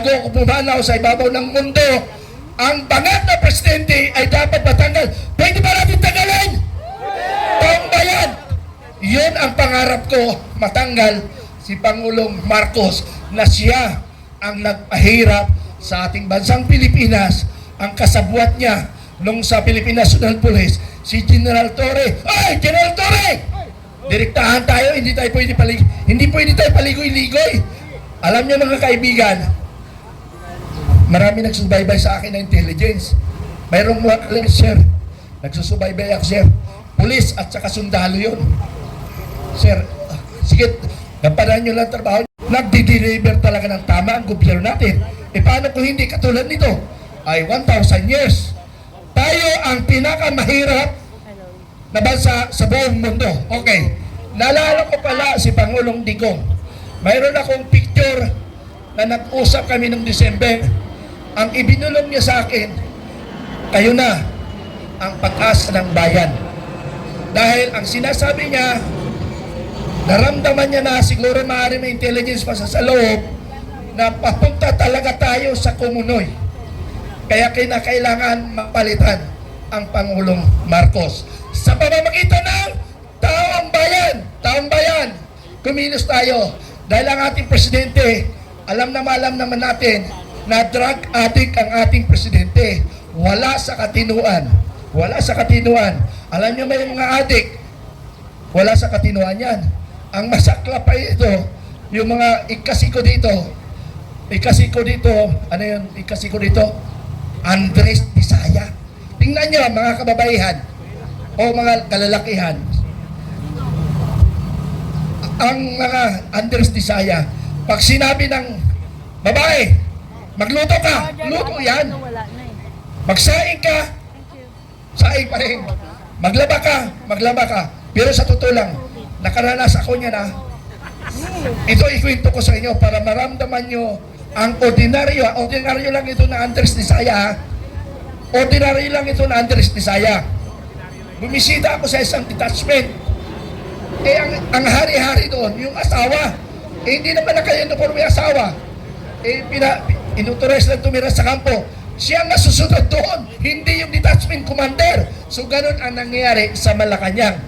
bago ako pumanaw sa ibabaw ng mundo, ang bangag na presidente ay dapat matanggal. Pwede ba natin tanggalin? Taong bayan! Yun ang pangarap ko, matanggal si Pangulong Marcos na siya ang nagpahirap sa ating bansang Pilipinas. Ang kasabwat niya nung sa Philippine National Police, si General Torre. Ay! General Torre! Direktahan tayo, hindi pwede tayo paligoy-ligoy. Alam niyo mga kaibigan, marami nagsubaybay sa akin na intelligence. Mayroong mga alam, sir, nagsusubaybay ako, sir. Pulis at saka sundalo yun. Sir, sige, gampanan nyo lang trabaho. Nagdi-deliver talaga ng tama ang gobyerno natin. E paano kung hindi katulad nito? Ay 1,000 years. Tayo ang pinakamahirap na bansa sa buong mundo. Okay, naalala ko pala si Pangulong Digong. Mayroon akong picture na nag-usap kami noong December. Ang ibinulong niya sa akin, kayo na ang pag-asa ng bayan. Dahil ang sinasabi niya, naramdaman niya na siguro maaari may intelligence pa sa loob na papunta talaga tayo sa kumunoy. Kaya kinakailangan mapalitan ang Pangulong Marcos. Sa pamamagitan ng taong bayan, kumilos tayo. Dahil ang ating presidente, alam naman natin na drug addict ang ating presidente. Wala sa katinuan. Wala sa katinuan. Alam niyo may mga addict, wala sa katinuan yan. Ang masakla pa ito, yung mga ikasiko dito, ano yun, ikasiko dito? Andres Bisaya. Tingnan nyo mga kababaihan o mga kalalakihan. Ang mga Andres Bisaya, pag sinabi ng babae, magluto ka, luto yan. Magsaing ka, saing pa rin. Maglaba ka. Pero sa totoo lang, nakaranas ako niya na. Ito ikwento ko sa inyo para maramdaman nyo ang ordinaryo lang ito na Andres Bisaya. Ordinaryo lang ito na Andres Bisaya. Bumisita ako sa isang detachment. Ang hari-hari doon, yung asawa, hindi naman naka-uniforme yung asawa. Inutures lang tumira sa kampo. Siya ang nasusunod doon, hindi yung detachment commander. So ganun ang nangyayari sa Malacanang.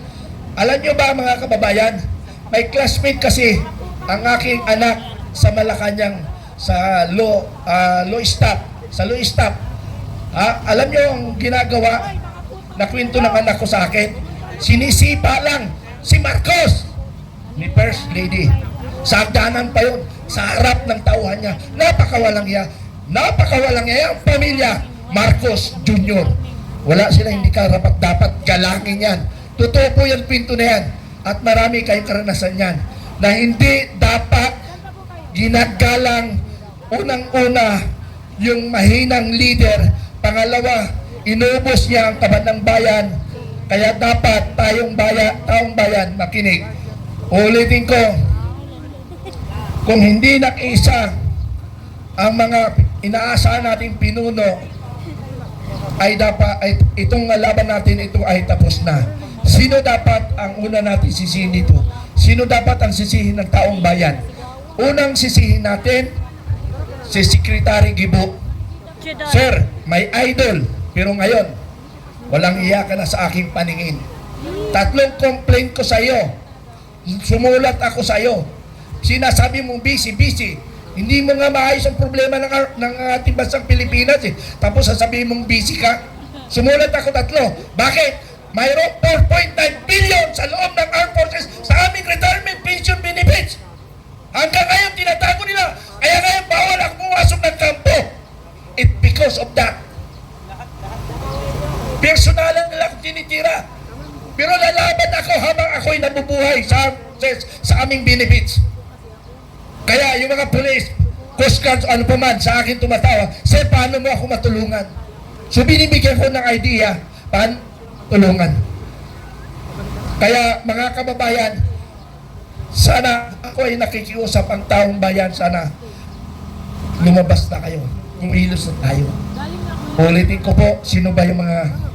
Alam nyo ba mga kababayan, may classmate kasi ang aking anak sa Malacanang sa law staff. Alam nyo ang ginagawa na kwento ng anak ko sa akin? Sinisipa lang si Marcos ni First Lady. Sa hagdanan pa yun, sa harap ng tauhan niya. Napakawalang iya ang pamilya Marcos Jr. Wala sila, hindi dapat galangin yan. Totoo po yung pinto na yan. At marami kayong karanasan yan. Na hindi dapat ginagalang unang-una yung mahinang leader. Pangalawa, inubos niya ang kaban ng bayan. Kaya dapat taong bayan makinig. Ulitin ko, kung hindi nakiisa ang mga inaasahan nating pinuno, ay dapat itong laban natin ito ay tapos na. Sino dapat ang una natin sisihin dito? Sino dapat ang sisihin ng taong bayan? Unang sisihin natin si Secretary Gibo. Sir, may idol, pero ngayon walang iya ka na sa aking paningin. 3 complaint ko sa iyo. Sumulat ako sa iyo. Sinasabi mong busy. Hindi mo nga maayos ang problema ng ating bansang Pilipinas eh. Tapos sasabihin mong busy ka. Sumulat ako 3. Bakit? Mayroong 4.9 billion sa loob ng armed forces sa aming retirement pension benefits. Hanggang ngayon tinatago nila. Kaya ngayon bawal ako pumasok ng kampo. It's because of that. Personalan nila akong tinitira. Pero lalaban ako habang ako'y nabubuhay sa aming benefits. Kaya yung mga police, Coast Guard, ano pa man, sa akin tumatawa, sir, paano mo ako matulungan? So binibigyan ko ng idea, paano tulungan? Kaya mga kababayan, sana ako ay nakikiusap ang taong bayan, sana lumabas na kayo, kumilos na tayo. Ulitin ko po, sino ba yung mga...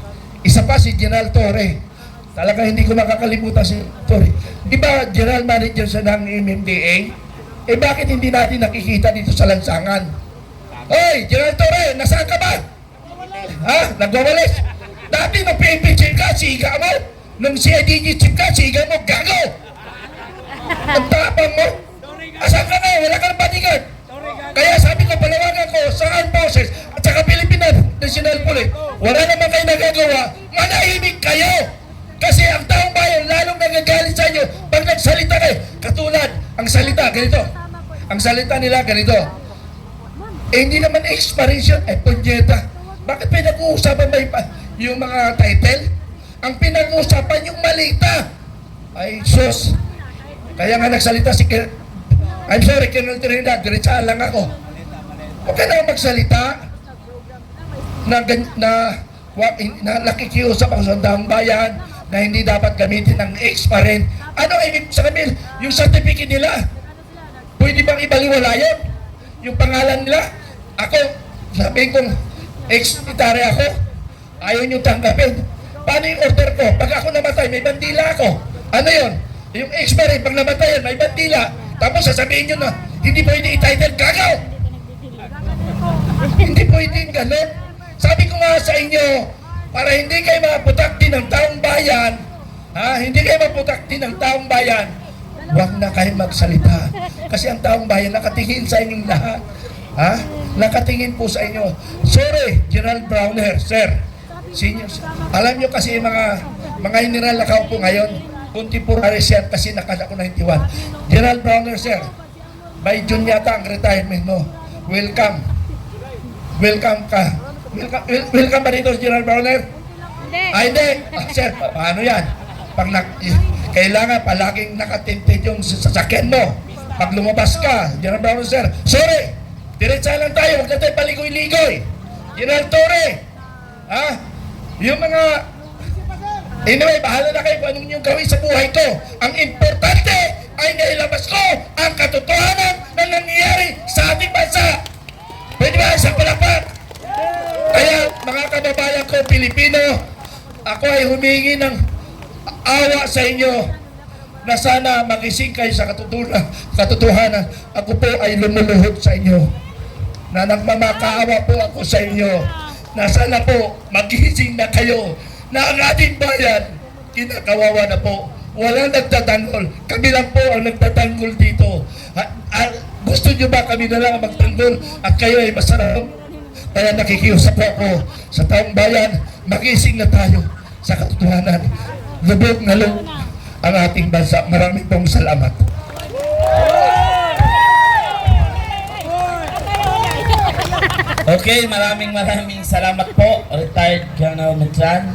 Isa pa si General Torre. Talaga hindi ko makakalimutan si Torre. Di ba General Manager siya ng MMDA? Bakit hindi natin nakikita dito sa lansangan? Hoy, General Torre, nasaan ka ba? Ha? Nagwawalis? Dati nung PNP chief ka, siga mo. Nung CIDG chief ka, siga mo, gago. Ang tapang mo. Asan ka na? Wala ka ng bodyguard. Kaya sabi ko, palawagan ko sa armed forces at saka Philippine National Police, wala naman kayo nagagawa, manahimik kayo. Kasi ang taong bayan, lalong nagagalit sa inyo pag nagsalita kayo. Katulad, ang salita, ganito. Ang salita nila, ganito. Hindi naman expiration, punyeta. Bakit pinag-uusapan ba yung mga title? Ang pinag-uusapan yung malita. Ay, sus. Kaya nga nagsalita si I'm sorry, Colonel Trinidad, diretsaan lang ako. Huwag ka na magsalita na nakikiusap ako sa daang bayan na hindi dapat gamitin ng ex-parent. Ano ibig sabihin? Yung certificate nila, pwede bang ibaliwala yun? Yung pangalan nila? Ako, sabihin kong ex-military ako, ayaw nyo tanggapin. Paano yung order ko? Pag ako namatay, may bandila ako. Ano yun? Yung ex-parent, pag namatayan, may bandila. Tapos sasabihin nyo na, hindi pwede i-title, gagaw! Hindi pwede gano'n. Sabi ko nga sa inyo, para hindi kayo maputakti ng taong bayan, hindi kayo maputakti ng taong bayan, huwag na kayo magsalita. Kasi ang taong bayan nakatingin sa inyong lahat. Nakatingin po sa inyo. Sorry, General Browner, sir. Senior, alam nyo kasi mga general na po ngayon, contemporary sir kasi nakala ko 91. General Browner, sir, by June yata ang retirement mo. Welcome. Welcome ka. Welcome ba dito, General Browner? Hindi. Hindi. Sir, paano yan? Kailangan palaging nakatinted yung sasakyan mo. Pag lumabas ka, General Browner, sir, sorry, diretsa lang tayo, huwag na tayo paligoy-ligoy. General Torre, yung mga anyway, bahala na kayo kung anong niyong gawin sa buhay ko. Ang importante ay nailabas ko ang katotohanan na nangyayari sa ating bansa. Pwede ba isang palakpak? Kaya mga kababayan ko, Pilipino, ako ay humingi ng awa sa inyo na sana magising kayo sa katotohanan. Ako po ay lumuluhod sa inyo na nagmamakaawa po ako sa inyo na sana po magising na kayo na ang ating bayan, kinakawawa na po. Walang nagtatanggol. Kami lang po ang nagtatanggol dito. Gusto nyo ba kami na lang magtanggol at kayo ay masarap? Kaya nakikiusap po ako sa taong bayan, magising na tayo sa katotohanan. Lubog na lubog ang ating bansa. Maraming pong salamat. Okay, maraming salamat po, retired Colonel Metran.